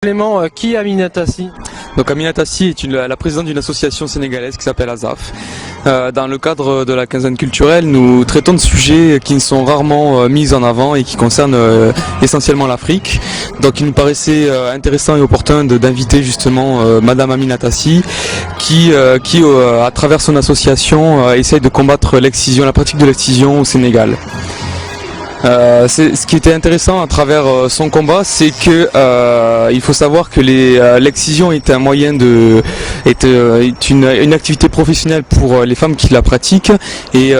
Clément, qui est Aminata Sy? Donc Aminata Sy est la présidente d'une association sénégalaise qui s'appelle ASAF. Dans le cadre de la quinzaine culturelle, nous traitons de sujets qui sont rarement mis en avant et qui concernent essentiellement l'Afrique. Donc il nous paraissait intéressant et opportun d'inviter justement Madame Aminata Sy qui à travers son association essaye de combattre l'excision, la pratique de l'excision au Sénégal. Ce qui était intéressant à travers son combat, c'est que il faut savoir que l'excision est un moyen est une activité professionnelle pour les femmes qui la pratiquent et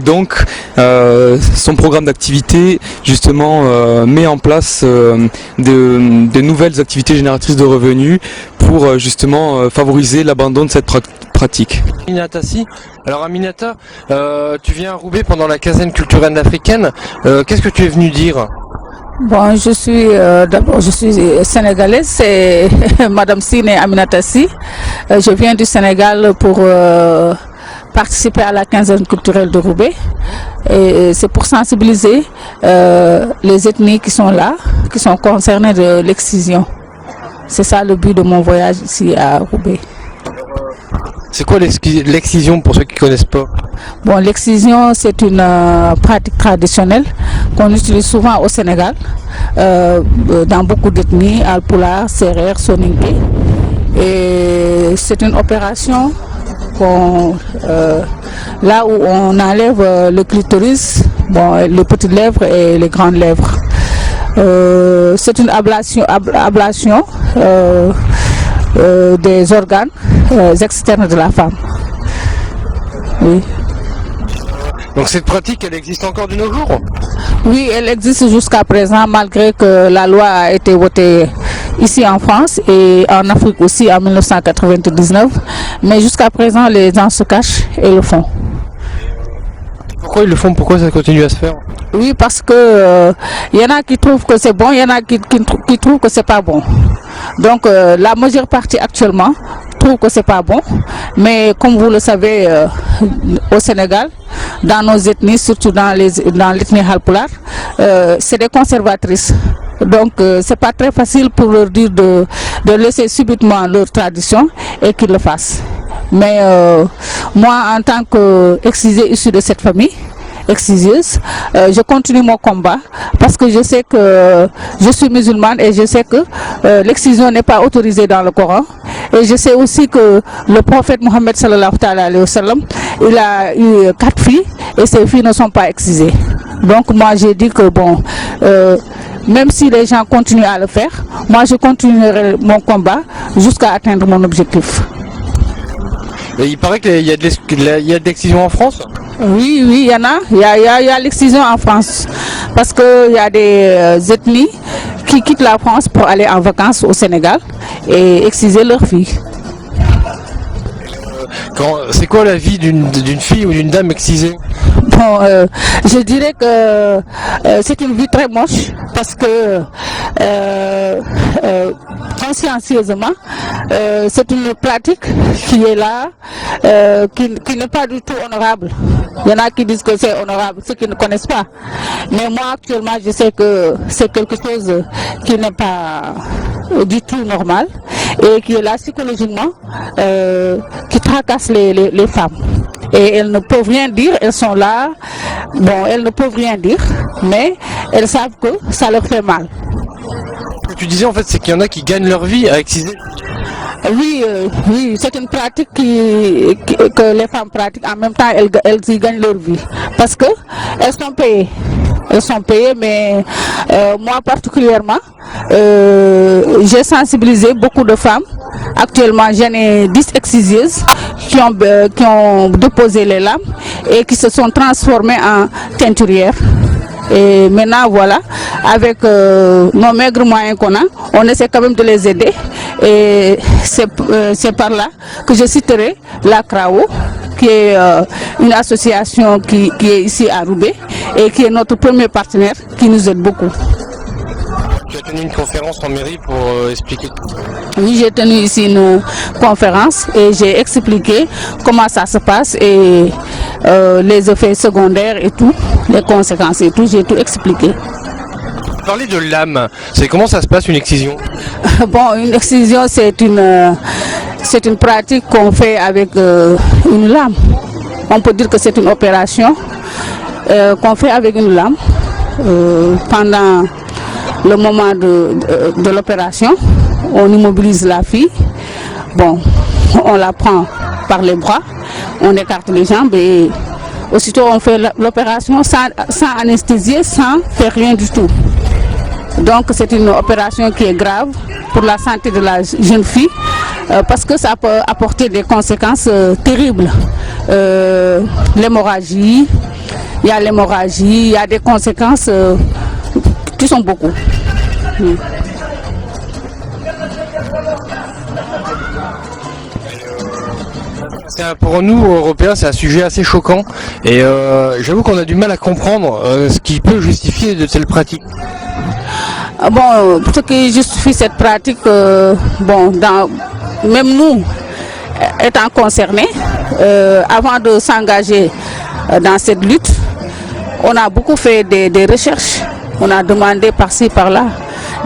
donc son programme d'activité justement met en place de nouvelles activités génératrices de revenus pour justement favoriser l'abandon de cette pratique. Aminata Sy. Alors Aminata, tu viens à Roubaix pendant la quinzaine culturelle africaine. Qu'est-ce que tu es venu dire? Bon, je suis sénégalaise, c'est Madame Sy née Aminata Sy. Je viens du Sénégal pour participer à la quinzaine culturelle de Roubaix. Et c'est pour sensibiliser les ethnies qui sont là, qui sont concernées de l'excision. C'est ça le but de mon voyage ici à Roubaix. C'est quoi l'excision pour ceux qui ne connaissent pas? Bon, l'excision, c'est une pratique traditionnelle qu'on utilise souvent au Sénégal, dans beaucoup d'ethnies, Alpulaar, Sérère, Soninké. Et c'est une opération là où on enlève le clitoris, bon, les petites lèvres et les grandes lèvres. C'est une ablation des organes externes de la femme. Oui. Donc cette pratique, elle existe encore de nos jours? Oui, elle existe jusqu'à présent, malgré que la loi a été votée ici en France et en Afrique aussi en 1999. Mais jusqu'à présent, les gens se cachent et le font. Pourquoi ils le font? Pourquoi ça continue à se faire? Oui, parce que y en a qui trouvent que c'est bon, il y en a qui trouvent que c'est pas bon. Donc la majeure partie actuellement trouve que c'est pas bon, mais comme vous le savez, au Sénégal, dans nos ethnies, surtout dans l'ethnie Halpulaar, c'est des conservatrices. Donc c'est pas très facile pour leur dire de laisser subitement leur tradition et qu'ils le fassent. Mais moi, en tant qu'excisée issue de cette famille, exciseuse, je continue mon combat parce que je sais que je suis musulmane et je sais que l'excision n'est pas autorisée dans le Coran. Et je sais aussi que le prophète Mohammed sallallahu alayhi wa sallam, il a eu 4 filles et ses filles ne sont pas excisées. Donc moi j'ai dit que bon, même si les gens continuent à le faire, moi je continuerai mon combat jusqu'à atteindre mon objectif. Et il paraît qu'il y a de l'excision en France? Oui, il y en a. Il y a l'excision en France. Parce qu'il y a des ethnies qui quittent la France pour aller en vacances au Sénégal et exciser leurs filles. C'est quoi la vie d'une fille ou d'une dame excisée? Bon, je dirais que c'est une vie très moche parce que consciencieusement, c'est une pratique qui est là, qui n'est pas du tout honorable. Il y en a qui disent que c'est honorable, ceux qui ne connaissent pas. Mais moi actuellement, je sais que c'est quelque chose qui n'est pas du tout normal et qui est là psychologiquement, qui tracasse les femmes. Et elles ne peuvent rien dire, elles sont là, bon, elles ne peuvent rien dire, mais elles savent que ça leur fait mal. Ce que tu disais en fait, c'est qu'il y en a qui gagnent leur vie à exciser. Oui, oui, c'est une pratique que les femmes pratiquent. En même temps, elles y gagnent leur vie. Parce que elles sont payées. Elles sont payées, mais moi particulièrement, j'ai sensibilisé beaucoup de femmes. Actuellement, j'en ai 10 exciseuses qui ont déposé les lames et qui se sont transformées en teinturières. Et maintenant, voilà, avec nos maigres moyens qu'on a, on essaie quand même de les aider. Et c'est par là que je citerai la CRAO, qui est une association qui est ici à Roubaix et qui est notre premier partenaire, qui nous aide beaucoup. Tu as tenu une conférence en mairie pour expliquer tout. Oui, j'ai tenu ici une conférence et j'ai expliqué comment ça se passe et les effets secondaires et tout, les conséquences et tout, j'ai tout expliqué. Parler de lame, c'est comment ça se passe une excision? Bon, une excision, c'est une pratique qu'on fait avec une lame. On peut dire que c'est une opération qu'on fait avec une lame pendant le moment de l'opération. On immobilise la fille. Bon, on la prend par les bras, on écarte les jambes et aussitôt on fait l'opération sans anesthésier, sans faire rien du tout. Donc c'est une opération qui est grave pour la santé de la jeune fille parce que ça peut apporter des conséquences terribles. L'hémorragie, il y a des conséquences qui sont beaucoup. Pour nous, Européens, c'est un sujet assez choquant et j'avoue qu'on a du mal à comprendre ce qui peut justifier de telles pratiques. Bon, ce qui justifie cette pratique, même nous, étant concernés, avant de s'engager dans cette lutte, on a beaucoup fait des recherches. On a demandé par-ci, par-là,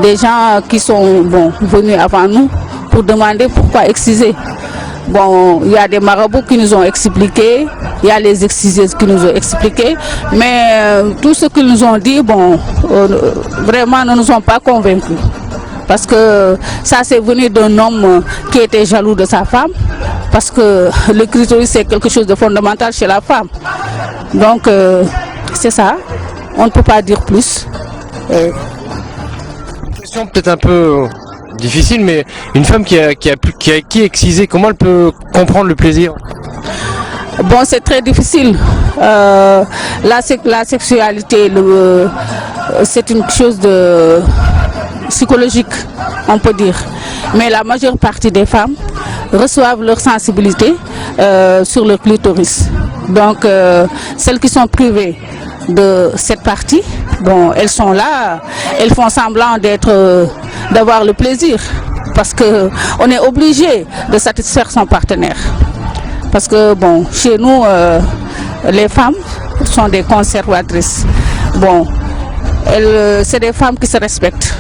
des gens qui sont venus avant nous pour demander pourquoi exciser. Bon, il y a des marabouts qui nous ont expliqué, il y a les exciseurs qui nous ont expliqué, mais tout ce qu'ils nous ont dit, vraiment ne nous ont pas convaincus. Parce que ça c'est venu d'un homme qui était jaloux de sa femme, parce que le clitoris c'est quelque chose de fondamental chez la femme. Donc c'est ça, on ne peut pas dire plus. Question peut-être un peu difficile, mais une femme qui est excisée, comment elle peut comprendre le plaisir? Bon, c'est très difficile. La sexualité, c'est une chose de psychologique, on peut dire. Mais la majeure partie des femmes reçoivent leur sensibilité sur le clitoris. Donc, celles qui sont privées de cette partie, elles sont là, elles font semblant d'avoir le plaisir, parce que on est obligé de satisfaire son partenaire. Parce que chez nous, les femmes sont des conservatrices. C'est des femmes qui se respectent.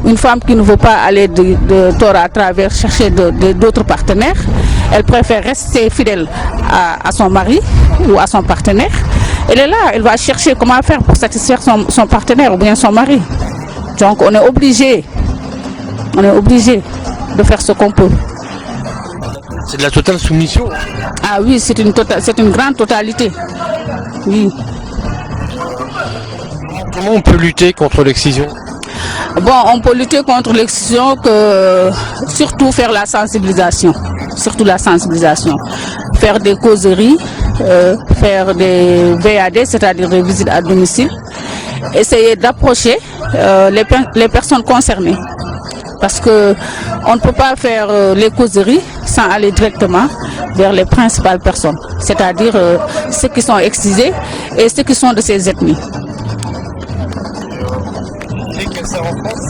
Une femme qui ne veut pas aller de tort à travers chercher d'autres partenaires, elle préfère rester fidèle à son mari ou à son partenaire. Elle est là, elle va chercher comment faire pour satisfaire son partenaire ou bien son mari. Donc on est obligé de faire ce qu'on peut. C'est de la totale soumission. Ah oui, c'est une grande totalité. Oui. Comment on peut lutter contre l'excision? On peut lutter contre l'excision surtout faire la sensibilisation. Surtout la sensibilisation. Faire des causeries, faire des VAD, c'est-à-dire des visites à domicile. Essayer d'approcher les personnes concernées. Parce qu'on ne peut pas faire les causeries sans aller directement vers les principales personnes. C'est-à-dire ceux qui sont excisés et ceux qui sont de ces ethnies.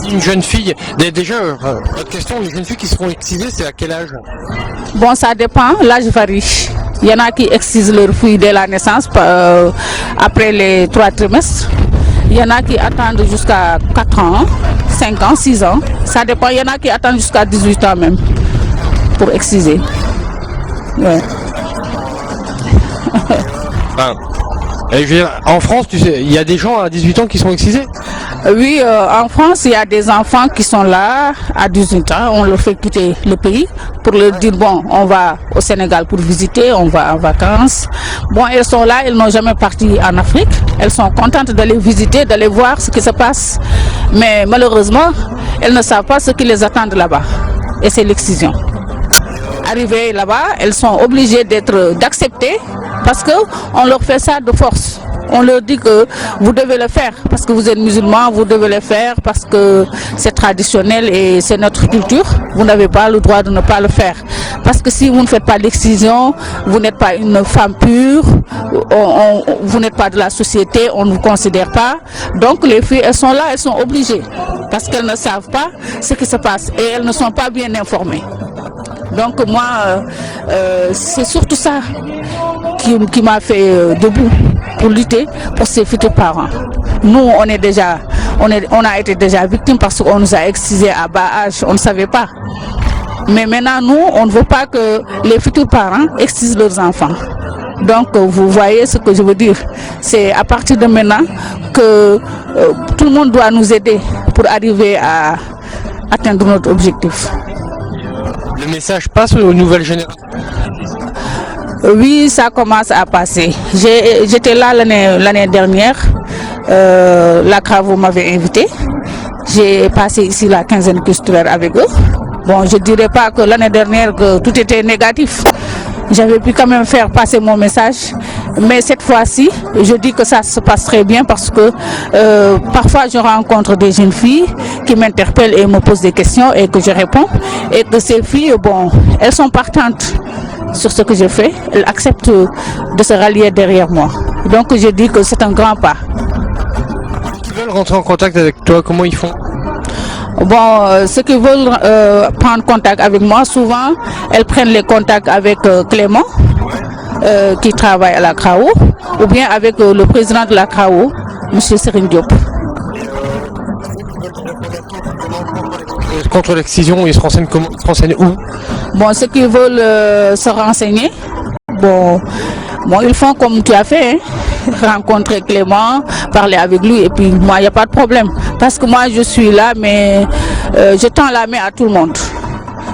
Une jeune fille, déjà, notre question, les jeunes filles qui seront excisées, c'est à quel âge? Ça dépend, l'âge varie. Il y en a qui excisent leur fille dès la naissance, après les 3 trimestres. Il y en a qui attendent jusqu'à 4 ans, 5 ans, 6 ans. Ça dépend, il y en a qui attendent jusqu'à 18 ans même pour exciser. Ouais. En France, tu sais, il y a des gens à 18 ans qui sont excisés? Oui, en France, il y a des enfants qui sont là à 18 ans. On leur fait quitter le pays pour leur dire, on va au Sénégal pour visiter, on va en vacances. Elles sont là, elles n'ont jamais parti en Afrique. Elles sont contentes d'aller visiter, d'aller voir ce qui se passe. Mais malheureusement, elles ne savent pas ce qui les attend là-bas. Et c'est l'excision. Arrivées là-bas, elles sont obligées d'accepter parce qu'on leur fait ça de force. On leur dit que vous devez le faire parce que vous êtes musulmans, vous devez le faire parce que c'est traditionnel et c'est notre culture. Vous n'avez pas le droit de ne pas le faire. Parce que si vous ne faites pas l'excision, vous n'êtes pas une femme pure, vous n'êtes pas de la société, on ne vous considère pas. Donc les filles, elles sont là, elles sont obligées parce qu'elles ne savent pas ce qui se passe et elles ne sont pas bien informées. Donc moi, c'est surtout ça qui m'a fait debout pour lutter pour ces futurs parents. Nous, on on a été déjà victime parce qu'on nous a excisés à bas âge, on ne savait pas. Mais maintenant, nous, on ne veut pas que les futurs parents excisent leurs enfants. Donc, vous voyez ce que je veux dire. C'est à partir de maintenant que tout le monde doit nous aider pour arriver à atteindre notre objectif. Le message passe aux nouvelles générations. Oui, ça commence à passer. J'étais là l'année dernière. La CRAVO m'avait invité. J'ai passé ici la quinzaine culturelle avec eux. Bon, je ne dirais pas que l'année dernière que tout était négatif. J'avais pu quand même faire passer mon message. Mais cette fois-ci, je dis que ça se passe très bien parce que parfois je rencontre des jeunes filles qui m'interpellent et me posent des questions et que je réponds. Et que ces filles, bon, elles sont partantes sur ce que je fais. Elles acceptent de se rallier derrière moi. Donc je dis que c'est un grand pas. Ils veulent rentrer en contact avec toi, comment ils font? Bon, ceux qui veulent prendre contact avec moi, souvent, elles prennent les contacts avec Clément, qui travaille à la CRAO, ou bien avec le président de la CRAO, M. Serine Diop. Contre l'excision, ils se renseignent comment? Ils se renseignent où? Bon, ceux qui veulent se renseigner, bon, ils font comme tu as fait, hein. Rencontrer Clément, parler avec lui, et puis moi, il n'y a pas de problème. Parce que moi, je suis là, mais je tends la main à tout le monde.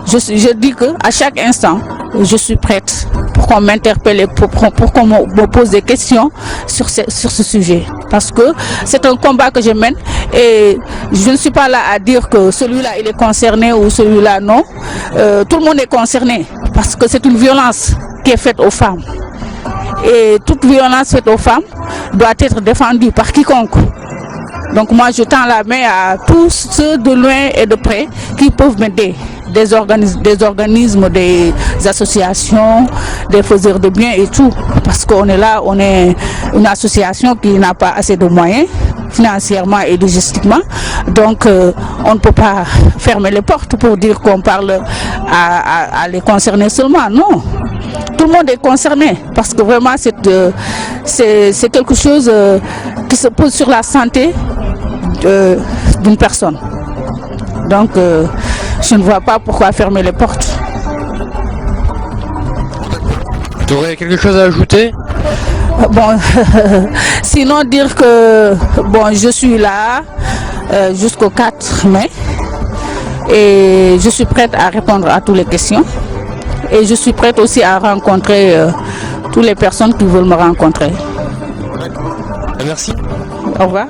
Je dis qu'à chaque instant, je suis prête pour qu'on m'interpelle et pour qu'on me pose des questions sur ce sujet. Parce que c'est un combat que je mène et je ne suis pas là à dire que celui-là, il est concerné ou celui-là, non. Tout le monde est concerné parce que c'est une violence qui est faite aux femmes. Et toute violence faite aux femmes doit être défendue par quiconque. Donc moi je tends la main à tous ceux de loin et de près qui peuvent m'aider. Des organismes, des associations, des faiseurs de biens et tout. Parce qu'on est là, on est une association qui n'a pas assez de moyens financièrement et logistiquement. Donc on ne peut pas fermer les portes pour dire qu'on parle à les concernés seulement. Non. Tout le monde est concerné parce que vraiment c'est quelque chose qui se pose sur la santé d'une personne. Donc je ne vois pas pourquoi fermer les portes. Tu aurais quelque chose à ajouter? Bon, sinon dire que bon, je suis là jusqu'au 4 mai et je suis prête à répondre à toutes les questions. Et je suis prête aussi à rencontrer toutes les personnes qui veulent me rencontrer. Merci. Au revoir.